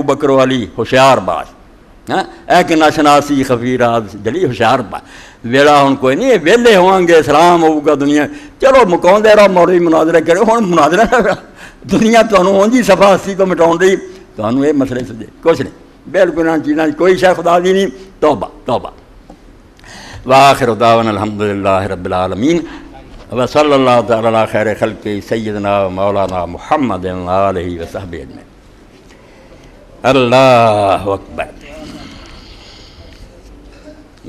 بکر علی ہوشیار باش ہاں ایک ناشناسی خفیرات جلی ہوشیار باش ویلا ہوں کوئی نہیں ویلے ہوں گے سلام ہوگا دنیا چلو مکاؤں دے رہا مولوی مناظرہ کرے ہوں مناظرہ دنیا تمہیں ہوں جی صفحہ 80 تو مٹاؤں دی تمہیں یہ مسئلے سے دے کچھ نہیں بالکل ان چیزیں کوئی شے خدا دی نہیں توبہ توبہ وآخر دعوانا الحمدللہ رب العالمین وصلی اللہ تعالی علی خیر خلق سیدنا و مولانا محمد علیہ وصحبہ اجمعین اللہ اکبر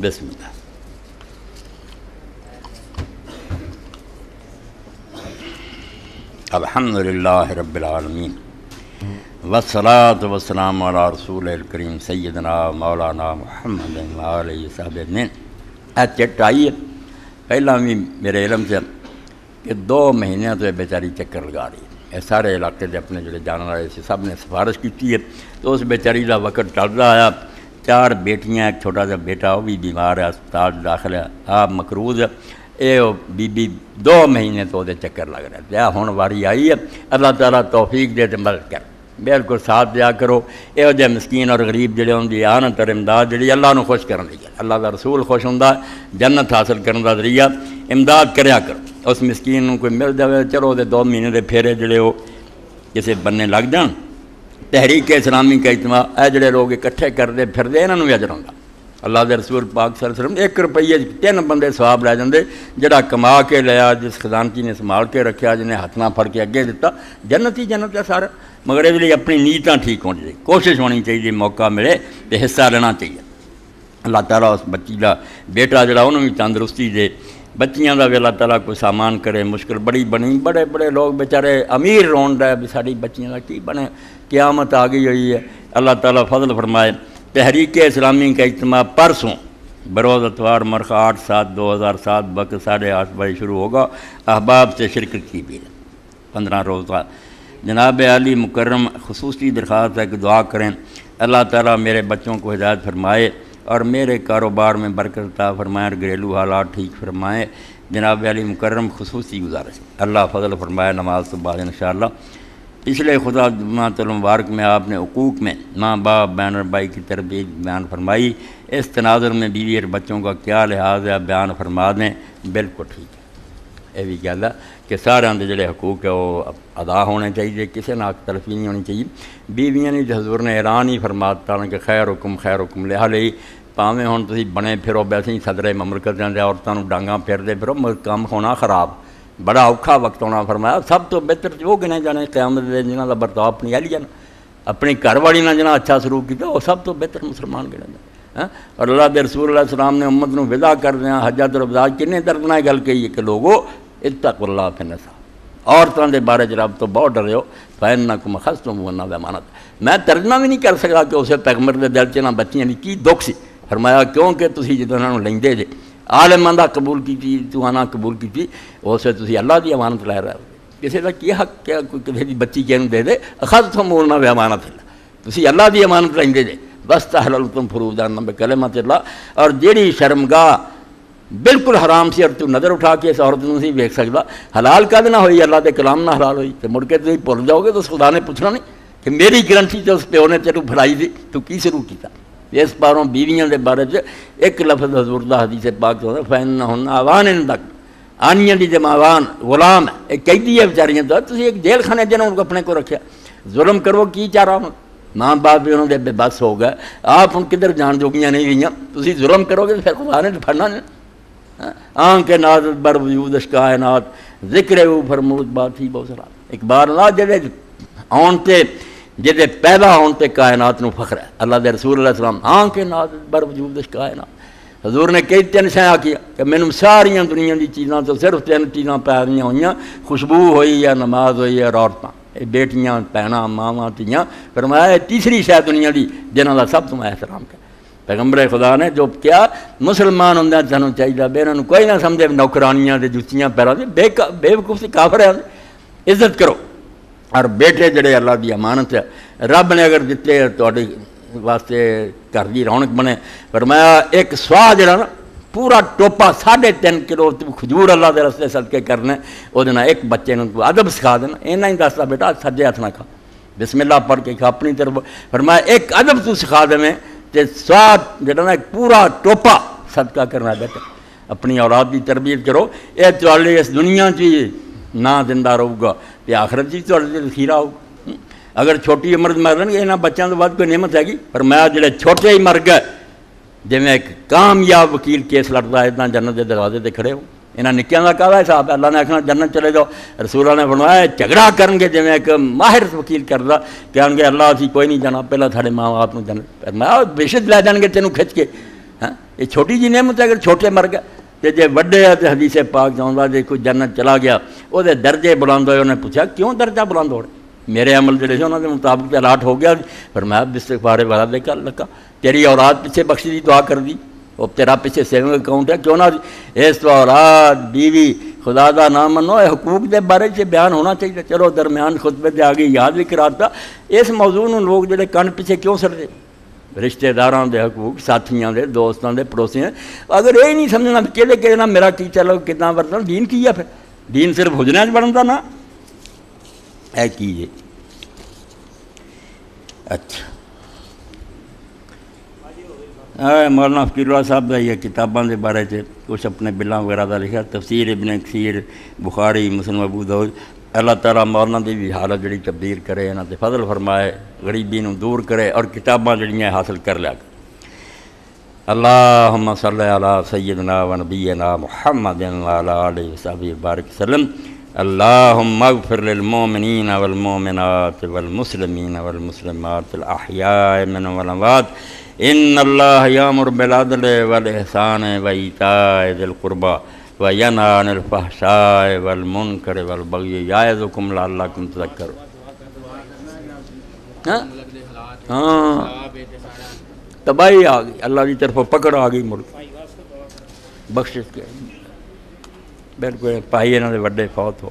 بسم اللہ الحمدللہ رب العالمین والصلاة والسلام علی رسول الکریم سیدنا مولانا محمد علیہ وصحبہ اجمعین چٹ آئی ہے پہلا بھی میرے علم سے کہ 2 مہینے تو بیچاری چکر لگا رہی ہے سارے علاقے سے اپنے جڑے جان والے سے سب نے سفارش کی ہے تو اس بیچاری کا وقت ٹلتا آیا 4 بیٹیاں ایک چھوٹا سا بیٹا وہ بھی بیمار ہے اسپتال داخل ہے آپ مقروض ہے یہ بی 2 مہینے تو وہ چکر لگ رہا ہے ہوں واری آئی ہے اللہ تعالیٰ توفیق دے تو مدد کر بالکل ساتھ دیا کرو یہ جہ مسکین اور غریب جڑے ہوں آنت اور امداد جڑی اللہ نو خوش کرنے لگی اللہ دا رسول خوش ہوں جنت حاصل کرنے دا ذریعہ امداد کریا کرو اس مسکین نو کوئی مل جائے چلو دے 2 مہینے دے پھیرے جڑے ہو کسی بننے لگ جان تحریک اسلامی کا اجتماع اے جڑے لوگ اکٹھے کرتے پھردے انہوں بھی اجر ہوندا اللہ دے رسول پاک صلی اللہ علیہ وسلم 1 روپیے 3 بندے ثواب لے جاندے جڑا کما کے لیا جس خزانچی نے سنبھال کے رکھیا جنہیں ہاتھ نہ پھڑ کے اگے دیتا جنت ہی جنت ہے سارا مگر یہ لیے اپنی نیتاں ٹھیک ہونی چاہیے کوشش ہونی چاہیے موقع ملے تو حصہ لینا چاہیے اللہ تعالیٰ اس بچی کا بیٹا جڑا انہوں بھی تندرستی دے بچیاں کا بھی اللہ تعالیٰ کوئی سامان کرے مشکل بڑی بنی بڑے بڑے لوگ بیچارے امیر رون رہے بھی ساری بچیاں کا کی بنے قیامت آ گئی ہوئی ہے اللہ تعالیٰ فضل فرمائے تحریک اسلامی کا اجتماع پرسوں بروز اتوار مرخ 8/7/2007 وقت 8:30 بجے شروع ہوگا احباب سے شرکت کی بھی 15 روز کا جناب علی مکرم خصوصی درخواست ہے کہ دعا کریں اللہ تعالیٰ میرے بچوں کو ہدایت فرمائے اور میرے کاروبار میں برکت عطا فرمائے اور گھریلو حالات ٹھیک فرمائے جناب علی مکرم خصوصی گزارش اللہ فضل فرمائے نماز تو بعد انشاءاللہ پچھلے خدا جماعت المبارک میں آپ نے حقوق میں ماں باپ بہن اور بھائی کی تربیت بیان فرمائی اس تناظر میں بیوی اور بچوں کا کیا لحاظ ہے بیان فرما دیں بالکل ٹھیک ہے یہ بھی گل ہے کہ سارے اندر جڑے حقوق ہے وہ ادا ہونے چاہیے کسی نہ تلفی نہیں ہونی چاہیے بیویاں نے حضور نے اعلان ہی فرماتا کہ خیر حکم لہٰذا پاویں ہوں تھی بنے پھرو ویسے ہی صدر مملکت دے عورتوں ڈانگاں پھیرتے پھرو کام ہونا خراب بڑا اوکھا وقت ہونا فرمایا سب تو بہتر وہ گنے جانے قیامت دے جنہاں دا برتاؤ اپنی اہلی جانا اپنی گھر والی نہ جنہاں اچھا سلوک کیا وہ سب تو بہتر مسلمان گنے جانا اور اللہ دے رسول علیہ السلام نے امت نو ودا کر دیا حجۃ الوداع کنے دردناک گل کہی ہے کہ لوگو اتقوا اللہ فی النساء عورتوں کے بارے رب تو بہت ڈرے ہو فإنکم اخذتموہن بِالْأَمَانَةِ میں ترجمہ بھی نہیں کر سکا کہ اسے پیغمبر دے دل چ بچیاں دی کی دکھ سی فرمایا کیونکہ تسی جدوں انہاں نوں لیندے جے عالماں دا قبول کیتی تو آنا قبول کیتی اسے تسی اللہ دی امانت لے رہے ہو کسی دا کی حق کیا کوئی کسی دی بچی کینوں دے دے اخذتموہن بِالْأَمَانَةِ تسی اللہ دی امانت لیندے جے وَاسْتَحْلَلْتُمْ فُرُوجَهُنَّ بِكَلِمَاتِ اللَّهِ اور جیڑی شرمگاہ بالکل حرام سی اور تو نظر اٹھا کے اس عورت نوں سی ویکھ سکدا حلال کد نہ ہوئی اللہ دے کلام نہ حلال ہوئی تے مڑ کے تسی بھول جاؤ گے تو اس خدا نے پوچھنا نہیں کہ میری گرنٹی تے اس پیو نے تینوں پھڑائی دی تو کی شروع کیتا اس باروں بیویاں دے بارے ایک لفظ حضور دا حدیث پاک تو فإنہن اوان تک آنیاں دی جمع اوان غلام ہے ایک قیدی ہے بیچاریاں تو تسی ایک جیل خانے جنہوں کو اپنے کو رکھیا ظلم کرو کی چاہ رہا ہوں ماں باپ بھی انہوں نے بے بس ہو گئے آپ ان کدھر جان جوگیاں نہیں گئیاں تسی ظلم کرو گے پھر خدا نے پھڑنا نہیں آنکھ نات بر وجود کائنات ذکر او فرمود بات ہی بہت سارا ایک بار اللہ جدے آن تے جدے پیدا ہون تے کائنات نو فخر ہے اللہ دے رسول اللہ السلام آنکھ نات بر وجود کائنات حضور نے کئی 3 شیاں کیا کہ مینوں ساریاں دنیا دی چیزاں تو صرف 3 چیزاں پیاریاں ہوئیاں خوشبو ہوئی یا نماز ہوئی یا عورتاں بیٹیاں بہناں ماواں تیاں فرمایا تیسری شے دنیا دی جنہاں دا سب تو احترام کر پیغمبر خدا نے جو کیا مسلمان ہوں سانوں چاہیے بے انہوں کوئی نہ سمجھے نوکرانیاں دے جتیاں پیروں دے بے وقوف سے کافر ہے عزت کرو اور بیٹے جڑے اللہ دی امانت ہے رب نے اگر دیتے تواڈے واسطے گھر دی رونق بنے فرمایا ایک سواہ جڑا نا پورا ٹوپا 3.5 کلو کھجور اللہ دے رستے صدقے کرنے وہ ایک بچے نوں ادب سکھا دینا اینا ہی دستا بیٹا سجے ہاتھ نہ کھا بسم اللہ پڑھ کے اپنی طرف فرمایا ایک ادب تو سکھا دیں تے سواد جڑا نا ایک پورا ٹوپا صدقہ کرنا بیٹا اپنی اولاد کی تربیت کرو یہ تھوڑے اس دنیا چ نہ زندہ رہو گا تے آخرت چ تھوڑے خیرہ ہوگا اگر چھوٹی عمر مرن گے یہاں بچوں تو بعد کوئی نعمت ہے گی پر میں جڑے چھوٹے ہی مر گئے جی میں ایک کامیاب وکیل کیس لڑتا ہے اتنا جنت کے دروازے تے کھڑے ہو یہاں نکیاں کا کہا حساب ہے اللہ نے آخنا جنت چلے جاؤ رسول اللہ نے فرمایا جھگڑا کرن گے جی میں ایک ماہر وکیل کرتا کہن گے اللہ اسی کوئی نہیں جانا پہلے سارے ماں باپ کو جنت میں بےشد لے جان گے تینوں کھچ کے ہاں یہ چھوٹی جی نعمت ہے اگر چھوٹے مر گئے تو جی وڈے ہے تو حدیث پاک چاہتا جی کوئی جنت چلا گیا وہ درجے بلند ہوئے انہیں پوچھا کیوں درجہ بلند ہو رہے میرے عمل جڑے سے انہوں کے مطابق الاٹ ہو گیا فرمایا استغفار والا دے کر لگا تیری اولاد پیچھے بخشی دی دعا کر دی وہ تیرا پیچھے سیونگ اکاؤنٹ ہے کیوں نہ اس تو اولاد بیوی خدا دا نام منو یہ حقوق دے بارے سے بیان ہونا چاہیے چلو درمیان خطبے دے آگے یاد بھی کراتا اس موضوع نوں لوگ جڑے کن پیچھے کیوں سڑتے رشتہ داراں دے حقوق ساتھیاں دے دوستاں دے پڑوسیاں اگر یہ نہیں سمجھنا کہ نہ میرا کی چلو کتنا برتن دین کی ہے پھر دین صرف حجرے چ بنتا نا اے کیجیے اچھا مولانا فقیر اللہ صاحب کا یہ کتابوں کے بارے سے کچھ اپنے بلاں وغیرہ کا لکھا تفسیر ابن کثیر بخاری مسلم ابو داؤد اللہ تعالیٰ مولانا کی بھی حالت جڑی تبدیل کرے انہوں تے فضل فرمائے غریبی نو دور کرے اور کتاباں جڑیاں حاصل کر لیا اللہم صلی علی سیدنا و نبینا محمد وعلی آلہ وصحبہ بارک وسلم اللہم اغفر للمومنین والمومنات والمسلمین والمسلمات الاحیاء منهم والاموات ان اللہ یامر بالعدل والاحسان وایتاء ذی القربى وینہی عن الفحشاء والمنکر والبغی یعظکم لعلکم تذکرون ہاں تباہی آ گئی اللہ کی طرف پکڑ آ گئی ملک بخشش کے بالکل بھائی انہوں نے وڈے فوت ہو